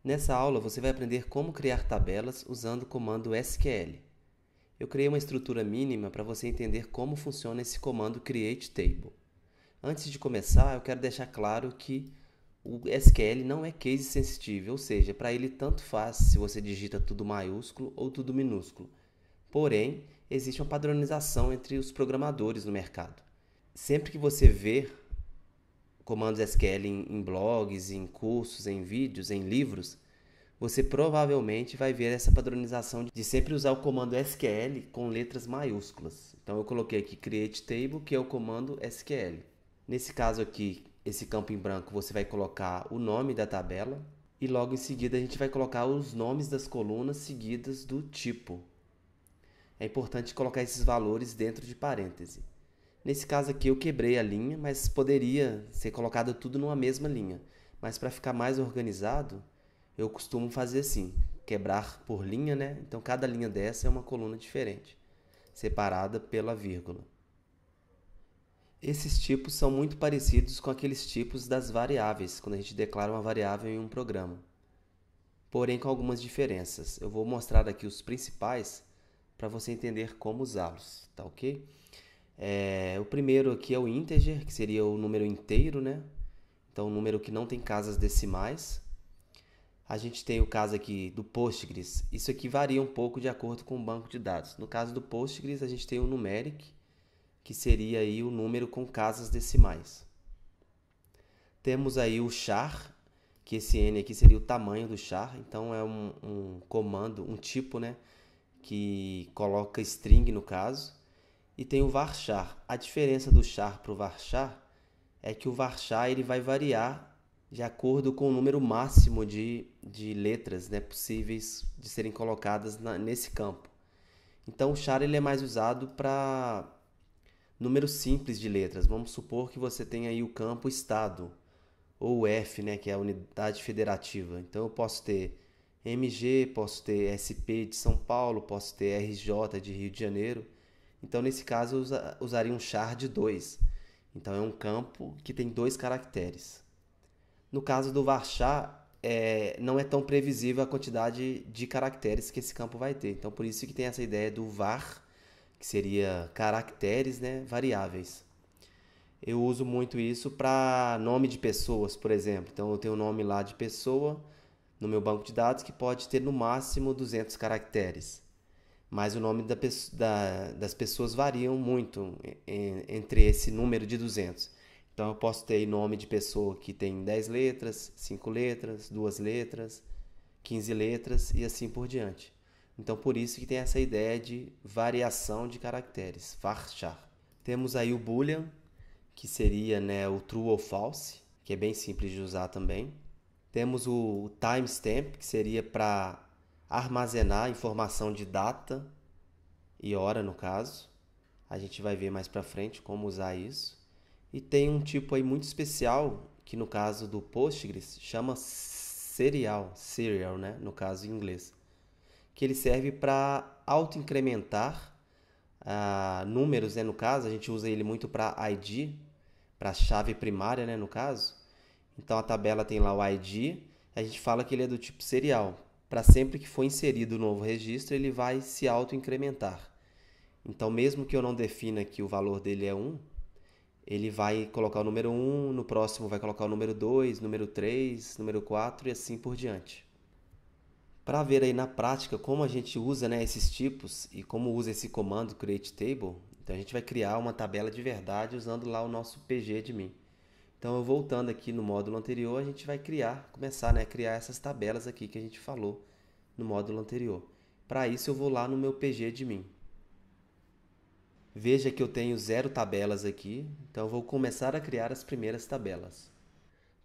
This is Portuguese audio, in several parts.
Nessa aula você vai aprender como criar tabelas usando o comando SQL. Eu criei uma estrutura mínima para você entender como funciona esse comando createTable. Antes de começar, eu quero deixar claro que o SQL não é case sensitive, ou seja, para ele tanto faz se você digita tudo maiúsculo ou tudo minúsculo. Porém, existe uma padronização entre os programadores no mercado. Sempre que você ver comandos SQL em blogs, em cursos, em vídeos, em livros, você provavelmente vai ver essa padronização de sempre usar o comando SQL com letras maiúsculas. Então eu coloquei aqui create table, que é o comando SQL. Nesse caso aqui, esse campo em branco, você vai colocar o nome da tabela e logo em seguida a gente vai colocar os nomes das colunas seguidas do tipo. É importante colocar esses valores dentro de parêntese. Nesse caso aqui eu quebrei a linha, mas poderia ser colocado tudo numa mesma linha. Mas para ficar mais organizado, eu costumo fazer assim, quebrar por linha, né? Então cada linha dessa é uma coluna diferente, separada pela vírgula. Esses tipos são muito parecidos com aqueles tipos das variáveis, quando a gente declara uma variável em um programa. Porém com algumas diferenças. Eu vou mostrar aqui os principais para você entender como usá-los, tá ok? O primeiro aqui é o integer, que seria o número inteiro, né? Então, um número que não tem casas decimais. A gente tem o caso aqui do Postgres. Isso aqui varia um pouco de acordo com o banco de dados. No caso do Postgres, a gente tem o numeric, que seria aí o número com casas decimais. Temos aí o char, que esse n aqui seria o tamanho do char. Então, é um comando, um tipo, né? Que coloca string no caso. E tem o varchar. A diferença do char para o varchar é que o varchar ele vai variar de acordo com o número máximo de letras, né, possíveis de serem colocadas nesse campo. Então o char ele é mais usado para números simples de letras. Vamos supor que você tem aí o campo estado, ou o F, né, que é a unidade federativa. Então eu posso ter MG, posso ter SP de São Paulo, posso ter RJ de Rio de Janeiro. Então, nesse caso, eu usaria um char de 2. Então, é um campo que tem 2 caracteres. No caso do varchar, não é tão previsível a quantidade de caracteres que esse campo vai ter. Então, por isso que tem essa ideia do var, que seria caracteres, né, variáveis. Eu uso muito isso para nome de pessoas, por exemplo. Então, eu tenho o nome lá de pessoa no meu banco de dados que pode ter no máximo 200 caracteres. Mas o nome das pessoas variam muito entre esse número de 200. Então eu posso ter nome de pessoa que tem 10 letras, 5 letras, 2 letras, 15 letras e assim por diante. Então por isso que tem essa ideia de variação de caracteres, varchar. Temos aí o boolean, que seria, né, o true ou false, que é bem simples de usar também. Temos o timestamp, que seria para armazenar informação de data e hora, no caso. A gente vai ver mais para frente como usar isso. E tem um tipo aí muito especial, que no caso do Postgres chama serial, né, no caso em inglês, que ele serve para auto-incrementar números, né, no caso, a gente usa ele muito para ID, para chave primária, né, no caso. Então a tabela tem lá o ID, a gente fala que ele é do tipo serial. Para sempre que for inserido o novo registro, ele vai se auto-incrementar. Então, mesmo que eu não defina que o valor dele é 1, ele vai colocar o número 1, no próximo vai colocar o número 2, número 3, número 4 e assim por diante. Para ver aí na prática como a gente usa, né, esses tipos e como usa esse comando createTable, então a gente vai criar uma tabela de verdade usando lá o nosso pgadmin. Então, eu voltando aqui no módulo anterior, a gente vai começar, né, a criar essas tabelas aqui que a gente falou no módulo anterior. Para isso, eu vou lá no meu pgadmin. Veja que eu tenho 0 tabelas aqui, então eu vou começar a criar as primeiras tabelas.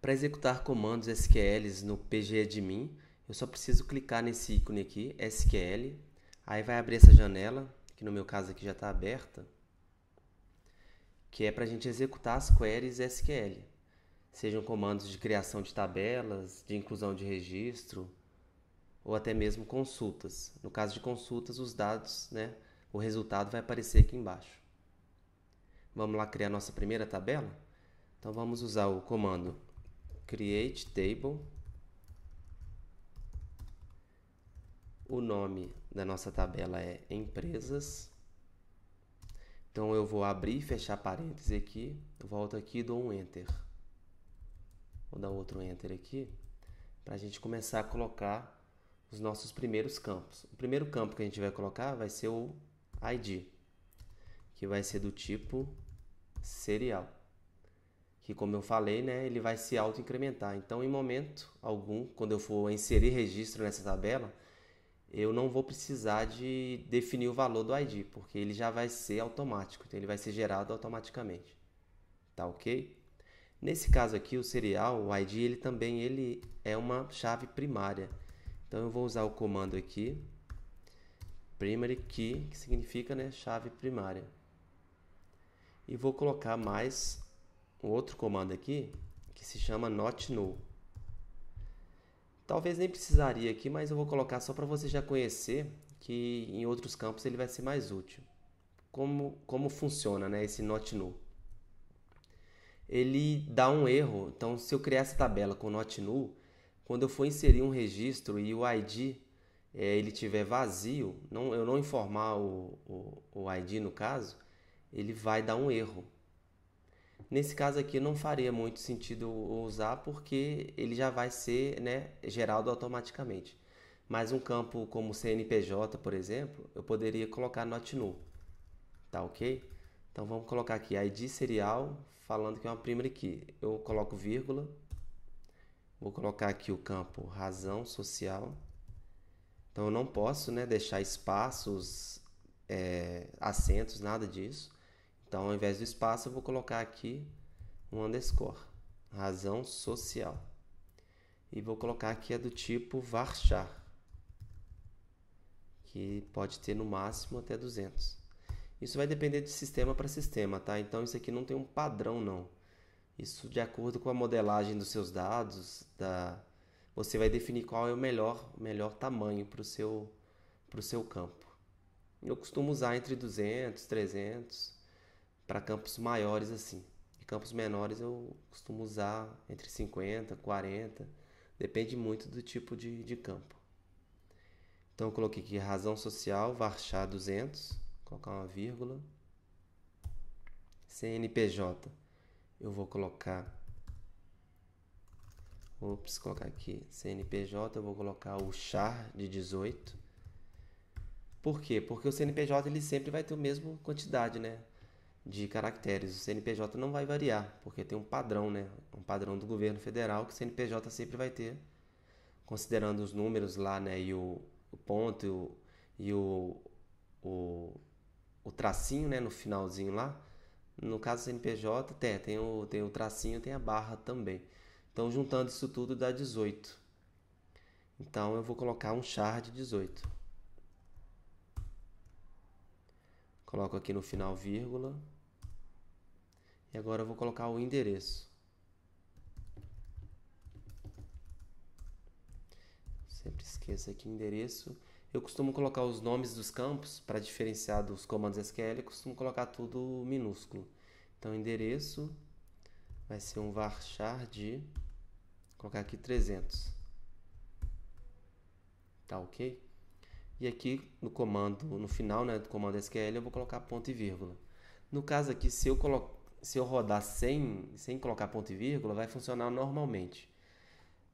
Para executar comandos SQLs no pgadmin, eu só preciso clicar nesse ícone aqui, SQL, aí vai abrir essa janela, que no meu caso aqui já está aberta, que é para a gente executar as queries SQL. Sejam comandos de criação de tabelas, de inclusão de registro, ou até mesmo consultas. No caso de consultas, os dados, né, o resultado vai aparecer aqui embaixo. Vamos lá criar nossa primeira tabela? Então vamos usar o comando createTable. O nome da nossa tabela é empresas. Então eu vou abrir e fechar parênteses aqui, volto aqui e dou um Enter. Vou dar outro Enter aqui, para a gente começar a colocar os nossos primeiros campos. O primeiro campo que a gente vai colocar vai ser o ID, que vai ser do tipo serial. Que, como eu falei, né, ele vai se auto-incrementar. Então, em momento algum, quando eu for inserir registro nessa tabela, eu não vou precisar de definir o valor do ID, porque ele já vai ser automático, então ele vai ser gerado automaticamente. Tá ok? Nesse caso aqui, o serial, o ID, ele é uma chave primária. Então eu vou usar o comando aqui, primary key, que significa, né, chave primária. E vou colocar mais um outro comando aqui, que se chama not null. Talvez nem precisaria aqui, mas eu vou colocar só para você já conhecer que em outros campos ele vai ser mais útil. Como funciona, né, esse not null? Ele dá um erro. Então, se eu criar essa tabela com not null, quando eu for inserir um registro e o ID ele tiver vazio, eu não informar o ID no caso, ele vai dar um erro. Nesse caso aqui não faria muito sentido usar porque ele já vai ser, né, gerado automaticamente. Mas um campo como CNPJ, por exemplo, eu poderia colocar not null. Tá ok? Então vamos colocar aqui ID serial, falando que é uma primary key. Eu coloco vírgula, vou colocar aqui o campo razão social. Então eu não posso, né, deixar espaços, acentos, nada disso. Então ao invés do espaço eu vou colocar aqui um underscore, razão social. E vou colocar aqui a do tipo varchar, que pode ter no máximo até 200. Isso vai depender de sistema para sistema, tá? Então isso aqui não tem um padrão não. Isso de acordo com a modelagem dos seus dados, você vai definir qual é o melhor tamanho para o seu campo. Eu costumo usar entre 200, 300 para campos maiores assim. E campos menores eu costumo usar entre 50, 40, depende muito do tipo de campo. Então eu coloquei aqui razão social, varchar 200, colocar uma vírgula. CNPJ, eu vou colocar, colocar aqui CNPJ, eu vou colocar o char de 18. Por quê? Porque o CNPJ ele sempre vai ter a mesma quantidade, né, de caracteres. O CNPJ não vai variar, porque tem um padrão, né, um padrão do governo federal que o CNPJ sempre vai ter, considerando os números lá, né, e o ponto e o tracinho, né, no finalzinho lá. No caso do CNPJ, tem o tracinho, tem a barra também. Então, juntando isso tudo dá 18. Então, eu vou colocar um char de 18. Coloco aqui no final vírgula. E agora eu vou colocar o endereço. Sempre esqueço aqui endereço. Eu costumo colocar os nomes dos campos para diferenciar dos comandos SQL. Eu costumo colocar tudo minúsculo. Então, endereço vai ser um varchar de... Vou colocar aqui 300. Tá ok? E aqui no comando, no final, né, do comando SQL, eu vou colocar ponto e vírgula. No caso aqui, se eu rodar sem colocar ponto e vírgula, vai funcionar normalmente.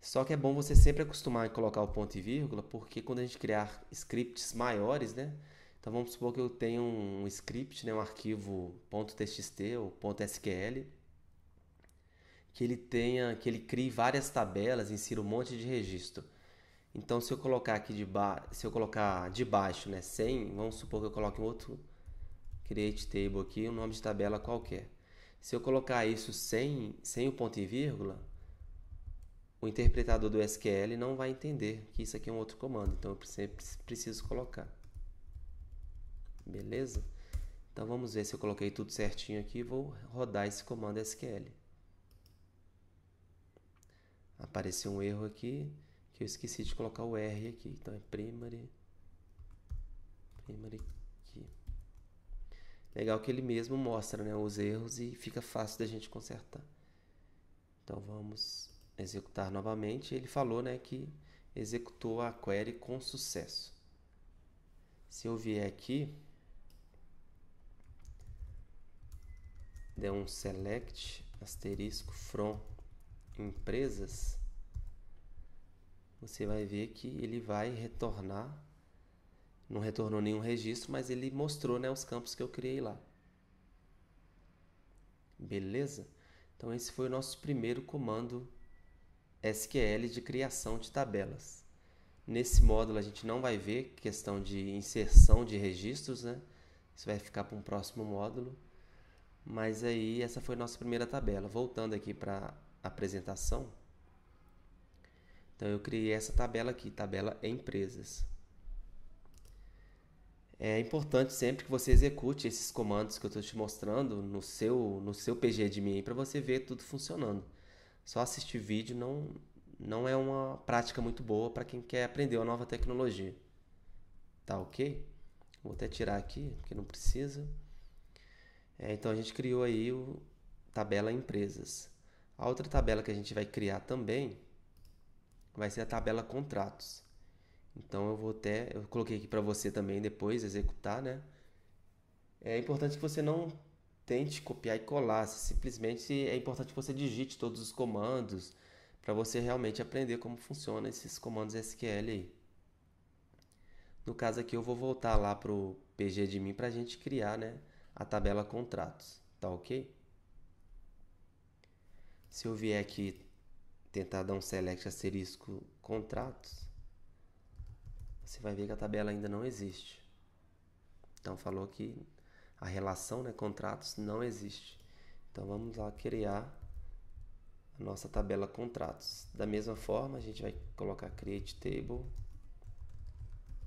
Só que é bom você sempre acostumar a colocar o ponto e vírgula, porque quando a gente criar scripts maiores, né? Então vamos supor que eu tenho um script, né, um arquivo .txt ou .sql, que ele crie várias tabelas, insira um monte de registro. Então, se eu colocar aqui se eu colocar de baixo, né, 100, vamos supor que eu coloque um outro create table aqui, um nome de tabela qualquer. Se eu colocar isso sem o ponto e vírgula, o interpretador do SQL não vai entender que isso aqui é um outro comando. Então, eu sempre preciso colocar. Beleza? Então, vamos ver se eu coloquei tudo certinho aqui e vou rodar esse comando SQL. Apareceu um erro aqui, que eu esqueci de colocar o R aqui. Então, é primary key. Legal que ele mesmo mostra, né, os erros e fica fácil da gente consertar. Então, vamos executar novamente. Ele falou, né, que executou a query com sucesso. Se eu vier aqui, der um select asterisco from empresas, você vai ver que ele vai retornar. Não retornou nenhum registro, mas ele mostrou, né, os campos que eu criei lá. Beleza? Então esse foi o nosso primeiro comando SQL de criação de tabelas. Nesse módulo a gente não vai ver questão de inserção de registros, né? Isso vai ficar para um próximo módulo. Mas aí essa foi a nossa primeira tabela. Voltando aqui para a apresentação. Então eu criei essa tabela aqui, tabela empresas. É importante sempre que você execute esses comandos que eu estou te mostrando no seu PGAdmin para você ver tudo funcionando. Só assistir vídeo não é uma prática muito boa para quem quer aprender uma nova tecnologia. Tá ok? Vou até tirar aqui, porque não precisa. Então a gente criou aí o tabela empresas. A outra tabela que a gente vai criar também vai ser a tabela contratos. Então eu coloquei aqui para você também depois executar, né? É importante que você não tente copiar e colar, simplesmente é importante que você digite todos os comandos para você realmente aprender como funcionam esses comandos SQL aí. No caso aqui eu vou voltar lá para o PGAdmin para a gente criar, né, a tabela contratos, tá ok? Se eu vier aqui tentar dar um select asterisco contratos, você vai ver que a tabela ainda não existe. Então falou que a relação, né, contratos não existe. Então vamos lá criar a nossa tabela contratos. Da mesma forma, a gente vai colocar create table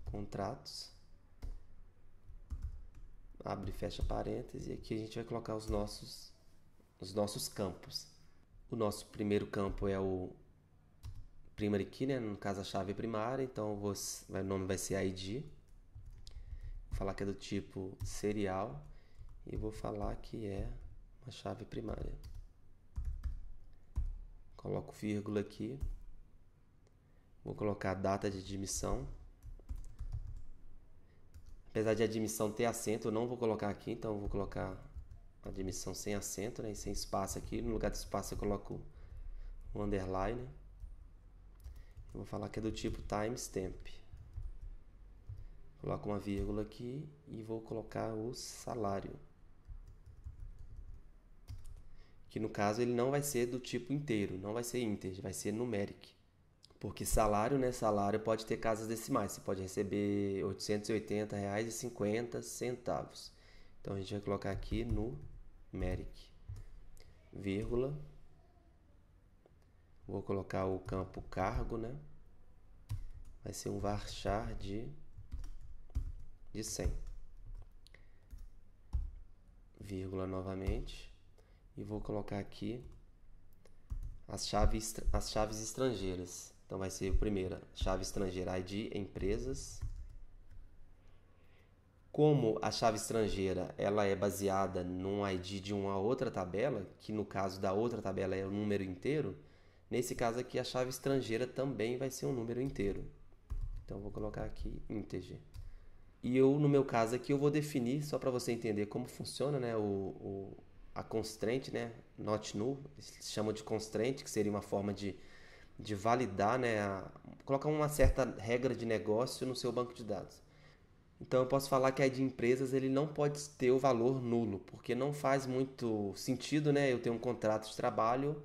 contratos, abre e fecha parênteses, e aqui a gente vai colocar os nossos campos. O nosso primeiro campo é o primary key, né? No caso a chave primária, então o nome vai ser ID. Vou falar que é do tipo serial e vou falar que é uma chave primária. Coloco vírgula aqui. Vou colocar a data de admissão. Apesar de admissão ter acento, eu não vou colocar aqui, então eu vou colocar admissão sem acento, né, e sem espaço aqui. No lugar de espaço eu coloco um underline. Eu vou falar que é do tipo timestamp. Coloco uma vírgula aqui e vou colocar o salário. Que no caso ele não vai ser do tipo inteiro, não vai ser integer, vai ser numeric. Porque salário, né? Salário pode ter casas decimais. Você pode receber R$ 880,50. Então a gente vai colocar aqui numeric, vírgula. Vou colocar o campo cargo, né? Vai ser um varchar de 100. Vírgula novamente. E vou colocar aqui as chaves estrangeiras. Então vai ser a primeira, chave estrangeira ID empresas. Como a chave estrangeira ela é baseada num ID de uma outra tabela, que no caso da outra tabela é o número inteiro, nesse caso aqui a chave estrangeira também vai ser um número inteiro. Então vou colocar aqui integer. E no meu caso aqui eu vou definir, só para você entender como funciona, né, a constraint, né, not null, eles chamam de constraint, que seria uma forma de validar, né, colocar uma certa regra de negócio no seu banco de dados. Então eu posso falar que a de empresas ele não pode ter o valor nulo, porque não faz muito sentido, né, eu ter um contrato de trabalho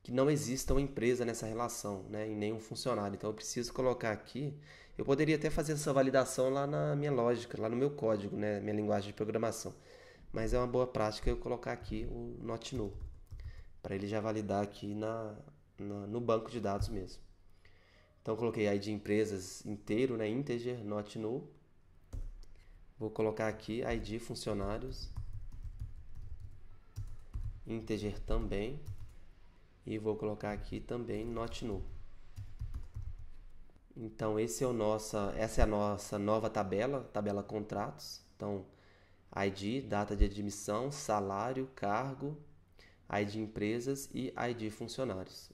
que não exista uma empresa nessa relação, né, e nenhum funcionário. Então eu preciso colocar aqui, eu poderia até fazer essa validação lá na minha lógica, lá no meu código, né, minha linguagem de programação. Mas é uma boa prática eu colocar aqui o not null, para ele já validar aqui no banco de dados mesmo. Então coloquei ID empresas inteiro, né, integer, not null. Vou colocar aqui ID funcionários, integer também. E vou colocar aqui também not null. Então essa é a nossa nova tabela contratos. Então ID, data de admissão, salário, cargo, ID empresas e ID funcionários.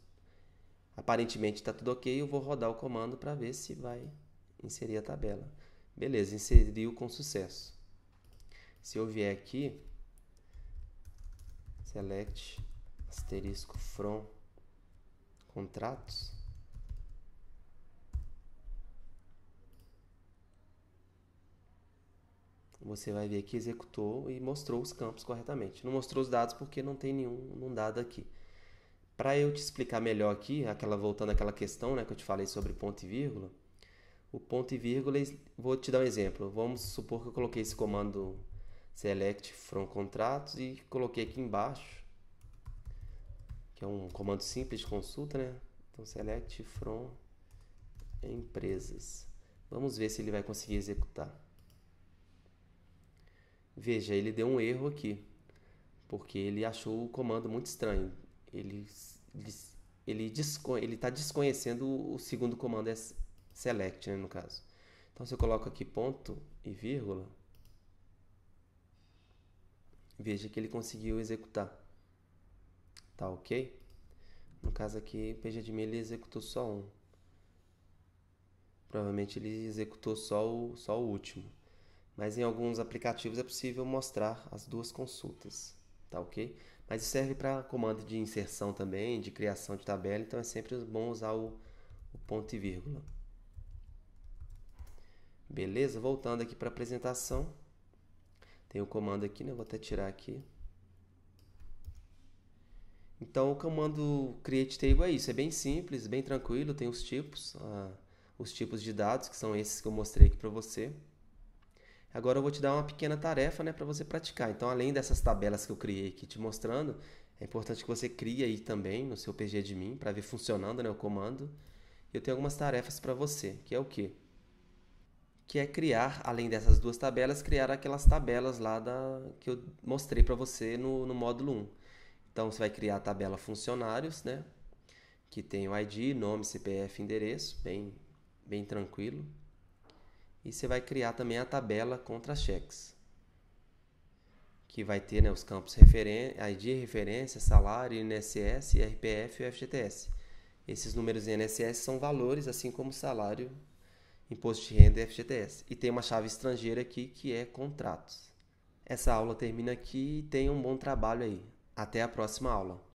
Aparentemente está tudo ok, eu vou rodar o comando para ver se vai inserir a tabela. Beleza, inseriu com sucesso. Se eu vier aqui, select asterisco from contratos, você vai ver que executou e mostrou os campos corretamente. Não mostrou os dados porque não tem nenhum dado aqui. Para eu te explicar melhor aqui, voltando àquela questão, né, que eu te falei sobre ponto e vírgula, o ponto e vírgula, vou te dar um exemplo. Vamos supor que eu coloquei esse comando select from contratos e coloquei aqui embaixo, que é um comando simples de consulta, né? Então, select from empresas. Vamos ver se ele vai conseguir executar. Veja, ele deu um erro aqui, porque ele achou o comando muito estranho. Ele está desconhecendo o segundo comando, é select, né, no caso. Então, se eu coloco aqui ponto e vírgula, veja que ele conseguiu executar. Tá ok? No caso aqui, o PGAdmin ele executou só um. Provavelmente ele executou só o último. Mas em alguns aplicativos é possível mostrar as duas consultas. Tá ok? Mas isso serve para comando de inserção também, de criação de tabela, então é sempre bom usar o ponto e vírgula. Beleza? Voltando aqui para a apresentação. Tem o comando aqui, né? Vou até tirar aqui. Então, o comando create table é isso. É bem simples, bem tranquilo. Tem os tipos de dados, que são esses que eu mostrei aqui para você. Agora eu vou te dar uma pequena tarefa, né, para você praticar. Então, além dessas tabelas que eu criei aqui te mostrando, é importante que você crie aí também no seu PGAdmin para ver funcionando, né, o comando. Eu tenho algumas tarefas para você, que é o quê? Que é criar, além dessas duas tabelas, criar aquelas tabelas lá que eu mostrei para você no módulo 1. Então, você vai criar a tabela funcionários, né? Que tem o ID, nome, CPF, endereço, bem tranquilo. E você vai criar também a tabela contra-cheques, que vai ter, né, os campos ID, referência, salário, INSS, RPF e FGTS. Esses números em INSS são valores, assim como salário, imposto de renda e FGTS. E tem uma chave estrangeira aqui que é contratos. Essa aula termina aqui e tenha um bom trabalho aí. Até a próxima aula.